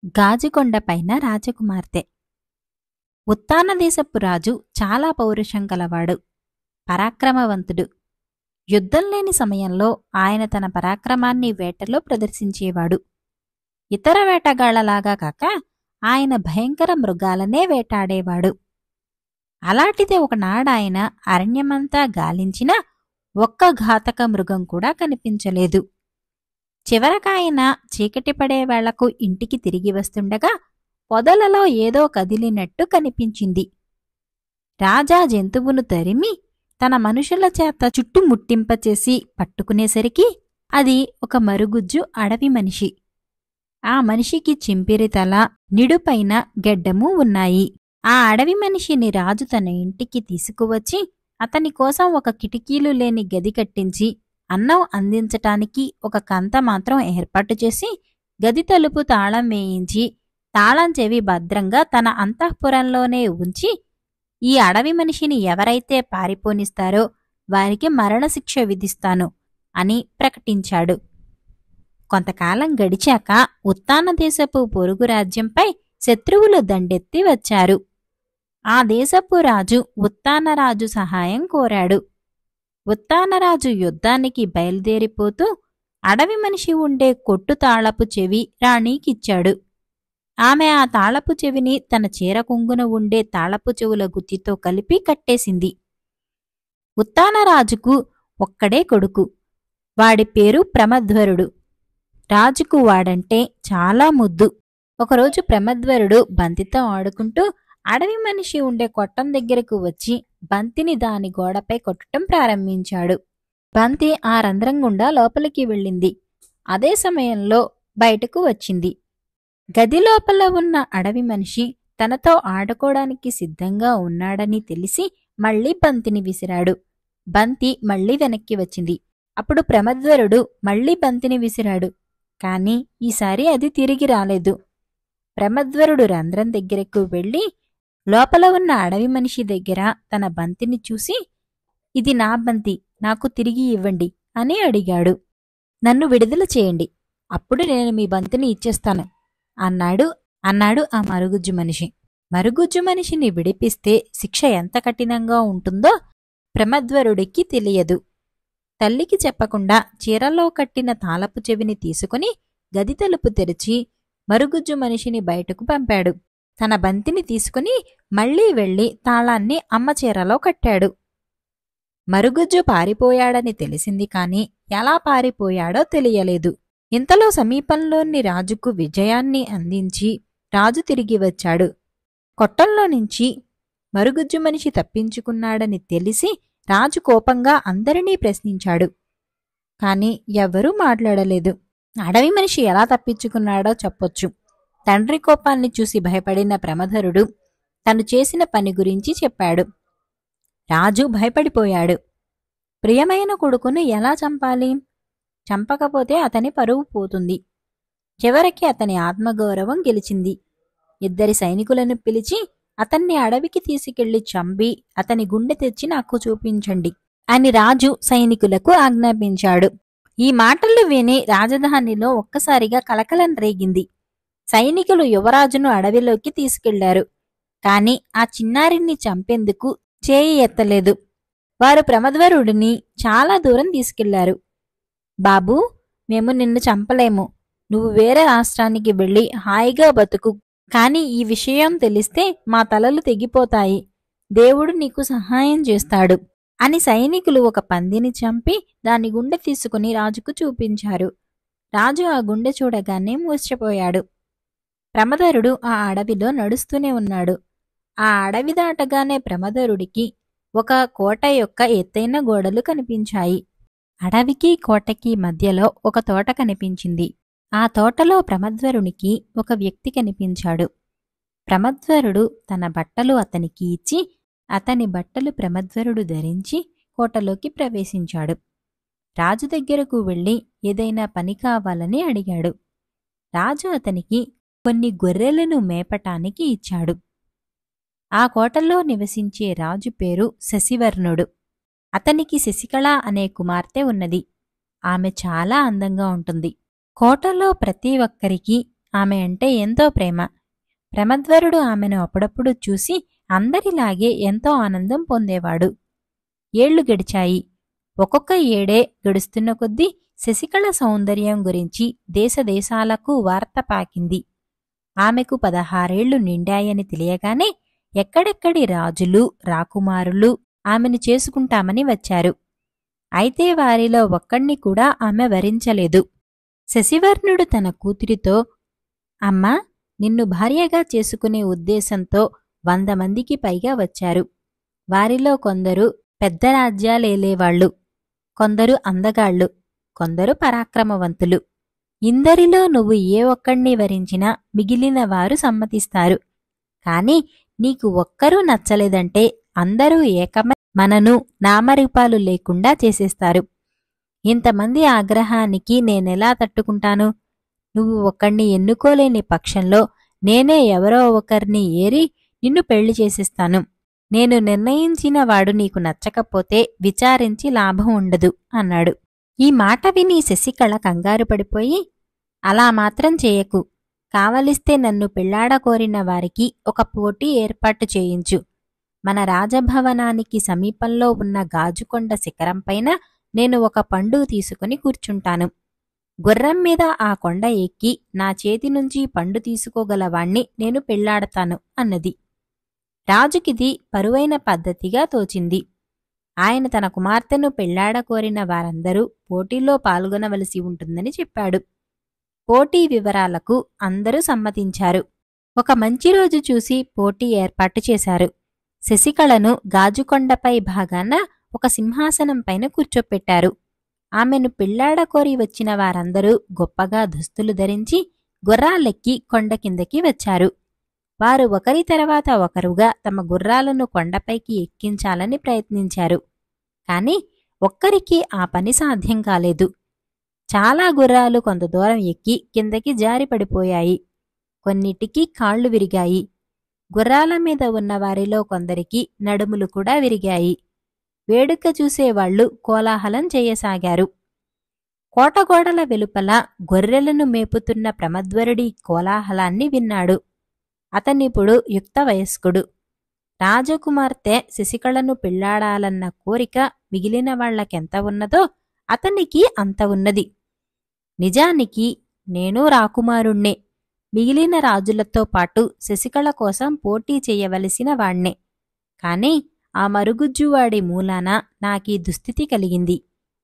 గాజుకొండపైన రాజకుమార్తె. ఉత్తానదేశపు రాజు చాలా పౌరుషం కలవాడు, పరాక్రమవంతుడు. యుద్ధం లేని సమయంలో ఆయన తన పరాక్రమాన్ని వేటలో ప్రదర్శించేవాడు. ఇతర వేటగాళ్లలాగా కాక ఆయన భయంకర మృగాలనే వేటాడేవాడు. అలాంటిదే ఒకనాడాయన అరణ్యమంతా గాలించినా ఒక్క ఘాతక మృగం కూడా కనిపించలేదు. చివరకాయన చీకటి పడే వేళకు ఇంటికి తిరిగి వస్తుండగా పొదలలో ఏదో కదిలినట్టు కనిపించింది. రాజా జంతువును తరిమి తన మనుషుల చేత చుట్టుముట్టింపచేసి పట్టుకునేసరికి అది ఒక మరుగుజ్జు అడవి మనిషి. ఆ మనిషికి చింపిరితల, నిడుపైన గెడ్డము ఉన్నాయి. ఆ అడవి మనిషిని రాజు తన ఇంటికి తీసుకువచ్చి అతని కోసం ఒక కిటికీలు లేని గది కట్టించి అన్నం అందించటానికి ఒక కంత మాత్రం ఏర్పాటు చేసి గది తలుపు తాళం వేయించి తాళం చెవి భద్రంగా తన అంతఃపురంలోనే ఉంచి ఈ అడవి మనిషిని ఎవరైతే పారిపోనిస్తారో వారికి మరణశిక్ష విధిస్తాను అని ప్రకటించాడు. కొంతకాలం గడిచాక ఉత్తానదేశపు పొరుగు రాజ్యంపై శత్రువులు దండెత్తి వచ్చారు. ఆ దేశపు రాజు ఉత్తానరాజు సహాయం కోరాడు. ఉత్తానరాజు యుద్ధానికి బయలుదేరిపోతూ అడవి మనిషి ఉండే కొట్టు తాళపు చెవి రాణీకిచ్చాడు. ఆమె ఆ తాళపు చెవిని తన చీర కొంగున ఉండే తాళపు చెవుల గుత్తితో కలిపి కట్టేసింది. ఉత్తానరాజుకు ఒక్కడే కొడుకు. వాడి పేరు ప్రమధ్వరుడు. రాజుకు వాడంటే చాలా ముద్దు. ఒకరోజు ప్రమధ్వరుడు బంతితో ఆడుకుంటూ అడవి మనిషి ఉండే కొట్టం దగ్గరకు వచ్చి బంతిని దాని గోడపై కొట్టడం ప్రారంభించాడు. బంతి ఆ రంధ్రం గుండా లోపలికి వెళ్ళింది. అదే సమయంలో బయటకు వచ్చింది. గది లోపల ఉన్న అడవి మనిషి తనతో ఆడుకోవడానికి సిద్ధంగా ఉన్నాడని తెలిసి మళ్లీ బంతిని విసిరాడు. బంతి మళ్లీ వెనక్కి వచ్చింది. అప్పుడు ప్రమధ్వరుడు మళ్లీ బంతిని విసిరాడు. కాని ఈసారి అది తిరిగి రాలేదు. ప్రమధ్వరుడు రంధ్రం దగ్గరకు వెళ్లి లోపల ఉన్న అడవి మనిషి దగ్గర తన బంతిని చూసి, ఇది నా బంతి, నాకు తిరిగి ఇవ్వండి అని అడిగాడు. నన్ను విడుదల చేయండి, అప్పుడు నేను మీ బంతిని ఇచ్చేస్తాను అన్నాడు ఆ మరుగుజ్జు మనిషి. మరుగుజ్జు మనిషిని విడిపిస్తే శిక్ష ఎంత కఠినంగా ఉంటుందో ప్రమధ్వరుడికి తెలియదు. తల్లికి చెప్పకుండా చీరలో కట్టిన తాళపు చెవిని తీసుకుని గది తలుపు తెరిచి మరుగుజ్జు మనిషిని బయటకు పంపాడు. తన బంతిని తీసుకుని మళ్లీ వెళ్లి తాళాన్ని అమ్మ చీరలో కట్టాడు. మరుగుజ్జు పారిపోయాడని తెలిసింది కాని ఎలా పారిపోయాడో తెలియలేదు. ఇంతలో సమీపంలోని రాజుకు విజయాన్ని అందించి రాజు తిరిగి వచ్చాడు. కొట్టంలో నుంచి మరుగుజ్జు మనిషి తప్పించుకున్నాడని తెలిసి రాజు కోపంగా అందరినీ ప్రశ్నించాడు. కాని ఎవ్వరూ మాట్లాడలేదు. అడవి మనిషి ఎలా తప్పించుకున్నాడో చెప్పొచ్చు. తండ్రి కోపాన్ని చూసి భయపడిన ప్రమధరుడు తను చేసిన పని గురించి చెప్పాడు. రాజు భయపడిపోయాడు. ప్రియమైన కొడుకును ఎలా చంపాలి? చంపకపోతే అతని పరువు పోతుంది. చివరికి అతని ఆత్మగౌరవం గెలిచింది. 2 సైనికులను పిలిచి అతన్ని అడవికి తీసుకెళ్లి చంపి అతని గుండె తెచ్చి నాకు చూపించండి అని రాజు సైనికులకు ఆజ్ఞాపించాడు. ఈ మాటలు విని రాజధానిలో ఒక్కసారిగా కలకలం రేగింది. సైనికులు యువరాజును అడవిలోకి తీసుకెళ్లారు. కాని ఆ చిన్నారిని చంపేందుకు చేయి ఎత్తలేదు. వారు ప్రమధ్వరుడిని చాలా దూరం తీసుకెళ్లారు. బాబూ, మేము నిన్ను చంపలేము. నువ్వు వేరే రాష్ట్రానికి వెళ్లి హాయిగా బతుకు. కాని ఈ విషయం తెలిస్తే మా తలలు తెగిపోతాయి. దేవుడు నీకు సహాయం చేస్తాడు అని సైనికులు ఒక పందిని చంపి దాని గుండె తీసుకుని రాజుకు చూపించారు. రాజు ఆ గుండె చూడగానే మూర్ఛపోయాడు. ప్రమధరుడు ఆ అడవిలో నడుస్తూనే ఉన్నాడు. ఆ అడవి దాటగానే ప్రమధరుడికి ఒక కోట యొక్క ఎత్తైన గోడలు కనిపించాయి. అడవికి కోటకి మధ్యలో ఒక తోట కనిపించింది. ఆ తోటలో ప్రమధ్వరునికి ఒక వ్యక్తి కనిపించాడు. ప్రమధ్వరుడు తన బట్టలు అతనికి ఇచ్చి అతని బట్టలు ప్రమధ్వరుడు ధరించి కోటలోకి ప్రవేశించాడు. రాజు దగ్గరకు వెళ్లి ఏదైనా పని కావాలని అడిగాడు. రాజు అతనికి కొన్ని గొర్రెలను మేపటానికి ఇచ్చాడు. ఆ కోటలో నివసించే రాజు పేరు శశివర్ణుడు. అతనికి శశికళ అనే కుమార్తె ఉన్నది. ఆమె చాలా అందంగా ఉంటుంది. కోటలో ప్రతి ఒక్కరికి ఆమె అంటే ఎంతో ప్రేమ. ప్రమద్వరుడు ఆమెను అప్పుడప్పుడు చూసి అందరిలాగే ఎంతో ఆనందం పొందేవాడు. ఏళ్లు గడిచాయి. ఒక్కొక్క ఏడే గడుస్తున్న కొద్దీ శశికళ సౌందర్యం గురించి దేశదేశాలకు వార్త పాకింది. ఆమెకు 16 నిండాయని తెలియగానే ఎక్కడెక్కడి రాజులు, రాకుమారులు ఆమెను చేసుకుంటామని వచ్చారు. అయితే వారిలో ఒక్కణ్ణి కూడా ఆమె వరించలేదు. శశివర్ణుడు తన కూతురితో, అమ్మా, నిన్ను భార్యగా చేసుకునే ఉద్దేశంతో 100 మందికి పైగా వచ్చారు. వారిలో కొందరు పెద్ద రాజ్యాలేలేవాళ్లు, కొందరు అందగాళ్లు, కొందరు పరాక్రమవంతులు. ఇందరిలో నువ్వు ఏ ఒక్కణ్ణి వరించినా మిగిలిన వారు సమ్మతిస్తారు. కాని నీకు ఒక్కరూ నచ్చలేదంటే అందరూ ఏకమై మనను నామరూపాలు లేకుండా చేసేస్తారు. ఇంతమంది ఆగ్రహానికి నేనెలా తట్టుకుంటాను? నువ్వు ఒక్కణ్ణి ఎన్నుకోలేని పక్షంలో నేనే ఎవరో ఒకరిని ఏరి నిన్ను పెళ్లి చేసేస్తాను. నేను నిర్ణయించిన వాడు నీకు నచ్చకపోతే విచారించి లాభం ఉండదు అన్నాడు. ఈ మాట విని శశికళ కంగారు పడిపోయి, అలా మాత్రం చేయకు. కావలిస్తే నన్ను పెళ్లాడకోరిన వారికి ఒక పోటీ ఏర్పాటు చేయించు. మన రాజభవనానికి సమీపంలో ఉన్న గాజుకొండ శిఖరంపైన నేను ఒక పండు తీసుకుని కూర్చుంటాను. గుర్రం మీద ఆ కొండ ఎక్కి నా చేతి నుంచి పండు తీసుకోగలవాణ్ణి నేను పెళ్లాడతాను అన్నది. రాజుకిది పరువైన పద్ధతిగా తోచింది. ఆయన తన కుమార్తెను పెళ్లాడకోరిన వారందరూ పోటీలో పాల్గొనవలసి ఉంటుందని చెప్పాడు. పోటీ వివరాలకు అందరూ సమ్మతించారు. ఒక మంచి రోజు చూసి పోటీ ఏర్పాటు చేశారు. శశికళను గాజుకొండపై భాగాన ఒక సింహాసనం పైన కూర్చోపెట్టారు. ఆమెను పెళ్లాడకోరి వచ్చిన వారందరూ గొప్పగా దుస్తులు ధరించి గుర్రాలెక్కి కొండ కిందకి వచ్చారు. వారు ఒకరి తర్వాత ఒకరుగా తమ గుర్రాలను కొండపైకి ఎక్కించాలని ప్రయత్నించారు. కాని ఒక్కరికి ఆ పని సాధ్యం కాలేదు. చాలా గుర్రాలు కొంత దూరం ఎక్కి కిందకి జారిపడిపోయాయి. కొన్నిటికి కాళ్లు విరిగాయి. గుర్రాల మీద ఉన్న వారిలో కొందరికి నడుములు కూడా విరిగాయి. వేడుక చూసేవాళ్లు కోలాహలం చేయసాగారు. కోటగోడల వెలుపల గొర్రెలను మేపుతున్న ప్రమద్వరుడి కోలాహలాన్ని విన్నాడు. అతనిప్పుడు యుక్త వయస్కుడు. రాజకుమార్తె శశికళను పెళ్లాడాలన్న కోరిక మిగిలిన వాళ్లకెంత ఉన్నదో అతనికి అంత ఉన్నది. నిజానికి నేను రాకుమారుణ్ణే. మిగిలిన రాజులతో పాటు శశికళ కోసం పోటీ చెయ్యవలసిన వాణ్ణే. కాని ఆ మరుగుజ్జువాడి మూలాన నాకీ దుస్థితి కలిగింది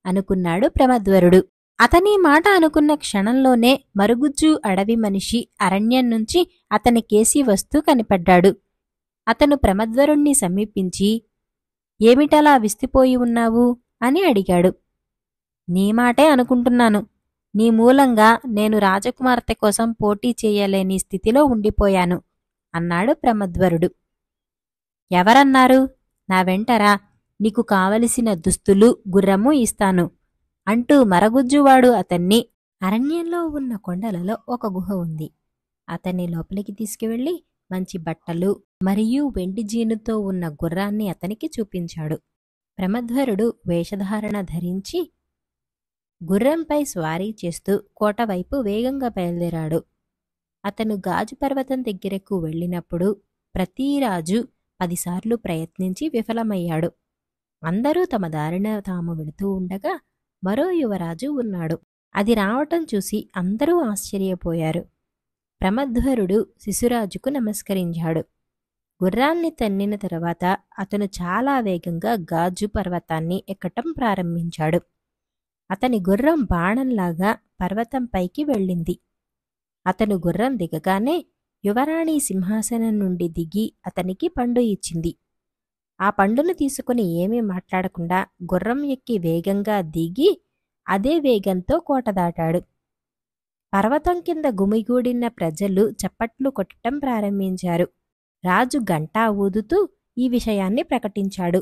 అనుకున్నాడు ప్రమద్వరుడు. అతనీ మాట అనుకున్న క్షణంలోనే మరుగుజ్జు అడవి మనిషి అరణ్యం నుంచి అతని కేసి వస్తూ కనిపడ్డాడు. అతను ప్రమద్వరుణ్ణి సమీపించి, ఏమిటలా విస్తుపోయి ఉన్నావు అని అడిగాడు. నీ మాటే అనుకుంటున్నాను. నీ మూలంగా నేను రాజకుమార్తె కోసం పోటీ చెయ్యలేని స్థితిలో ఉండిపోయాను అన్నాడు ప్రమద్వరుడు. ఎవరన్నారు? నా వెంటరా, నీకు కావలసిన దుస్తులు, గుర్రము ఇస్తాను అంటూ మరగుజ్జువాడు అతన్ని అరణ్యంలో ఉన్న కొండలలో ఒక గుహ ఉంది. అతన్ని లోపలికి తీసుకువెళ్లి మంచి బట్టలు మరియు వెండి జీనుతో ఉన్న గుర్రాన్ని అతనికి చూపించాడు. ప్రమద్వరుడు వేషధారణ ధరించి గుర్రంపై స్వారీ చేస్తూ కోటవైపు వేగంగా బయలుదేరాడు. అతను గాజు పర్వతం దగ్గరకు వెళ్ళినప్పుడు ప్రతి రాజు 10 సార్లు ప్రయత్నించి విఫలమయ్యాడు. అందరూ తమ దారిన తాము వెళుతూ ఉండగా మరో యువరాజు ఉన్నాడు. అది రావటం చూసి అందరూ ఆశ్చర్యపోయారు. ప్రమద్వరుడు శిశురాజుకు నమస్కరించాడు. గుర్రాన్ని తన్నిన తరువాత అతను చాలా వేగంగా గాజు పర్వతాన్ని ఎక్కటం ప్రారంభించాడు. అతని గుర్రం బాణంలాగా పర్వతంపైకి వెళ్ళింది. అతను గుర్రం దిగగానే యువరాణి సింహాసనం నుండి దిగి అతనికి పండు ఇచ్చింది. ఆ పండును తీసుకుని ఏమీ మాట్లాడకుండా గుర్రం ఎక్కి వేగంగా దిగి అదే వేగంతో కోట దాటాడు. పర్వతం కింద గుమిగూడిన ప్రజలు చప్పట్లు కొట్టడం ప్రారంభించారు. రాజు గంటా ఊదుతూ ఈ విషయాన్ని ప్రకటించాడు.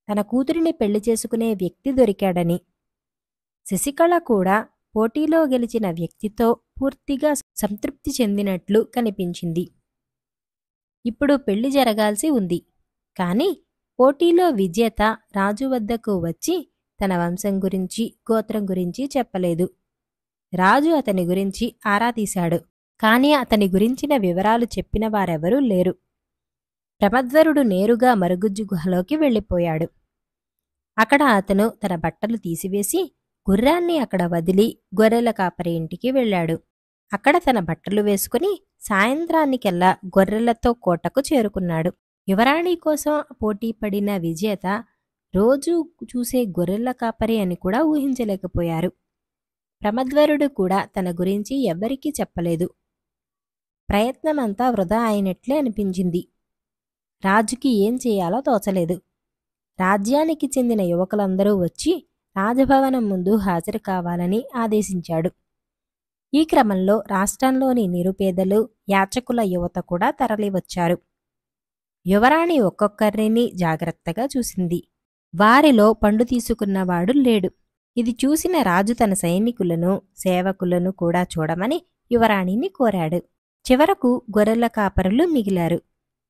తన కూతురిని పెళ్లి చేసుకునే వ్యక్తి దొరికాడని. శశికళ కూడా పోటీలో గెలిచిన వ్యక్తితో పూర్తిగా సంతృప్తి చెందినట్లు కనిపించింది. ఇప్పుడు పెళ్లి జరగాల్సి ఉంది. కాని పోటీలో విజేత రాజు వద్దకు వచ్చి తన వంశం గురించి, గోత్రం గురించి చెప్పలేదు. రాజు అతని గురించి ఆరా తీశాడు. కాని అతని గురించిన వివరాలు చెప్పిన వారెవరూ లేరు. ప్రమద్వరుడు నేరుగా మరుగుజ్జు గుహలోకి వెళ్ళిపోయాడు. అక్కడ అతను తన బట్టలు తీసివేసి గుర్రాన్ని అక్కడ వదిలి గొర్రెల కాపరి ఇంటికి వెళ్ళాడు. అక్కడ తన బట్టలు వేసుకుని సాయంత్రానికెల్లా గొర్రెలతో కోటకు చేరుకున్నాడు. యువరాణి కోసం పోటీపడిన విజేత రోజూ చూసే గొర్రెల కాపరి అని కూడా ఊహించలేకపోయారు. ప్రమద్వరుడు కూడా తన గురించి ఎవ్వరికీ చెప్పలేదు. ప్రయత్నమంతా వృధా అయినట్లే అనిపించింది. రాజుకి ఏం చేయాలో తోచలేదు. రాజ్యానికి చెందిన యువకులందరూ వచ్చి రాజభవనం ముందు హాజరు కావాలని ఆదేశించాడు. ఈ క్రమంలో రాష్ట్రంలోని నిరుపేదలు, యాచకుల యువత కూడా తరలివచ్చారు. యువరాణి ఒక్కొక్కరిని జాగ్రత్తగా చూసింది. వారిలో పండు తీసుకున్నవాడు లేడు. ఇది చూసిన రాజు తన సైనికులను, సేవకులను కూడా చూడమని యువరాణిని కోరాడు. చివరకు గొర్రెల కాపరులు మిగిలారు.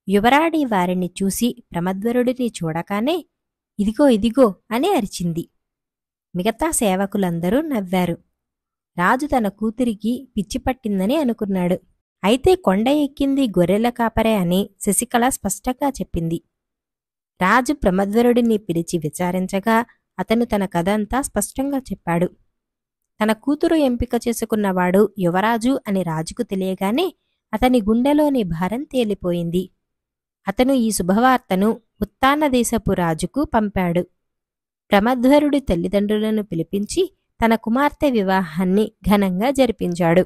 యువరాణి వారిని చూసి ప్రమద్వరుడిని చూడగానే ఇదిగో ఇదిగో అని అరిచింది. మిగతా సేవకులందరూ నవ్వారు. రాజు తన కూతురికి పిచ్చిపట్టిందని అనుకున్నాడు. అయితే కొండ ఎక్కింది గొర్రెల కాపరే అని శశికళ స్పష్టంగా చెప్పింది. రాజు ప్రమద్వరుడిని పిలిచి విచారించగా అతను తన కథంతా స్పష్టంగా చెప్పాడు. తన కూతురు ఎంపిక చేసుకున్నవాడు యువరాజు అని రాజుకు తెలియగానే అతని గుండెలోని భారం తేలిపోయింది. అతను ఈ శుభవార్తను ఉత్తానదేశపు రాజుకు పంపాడు. ప్రమద్వరుడి తల్లిదండ్రులను పిలిపించి తన కుమార్తె వివాహాన్ని ఘనంగా జరిపించాడు.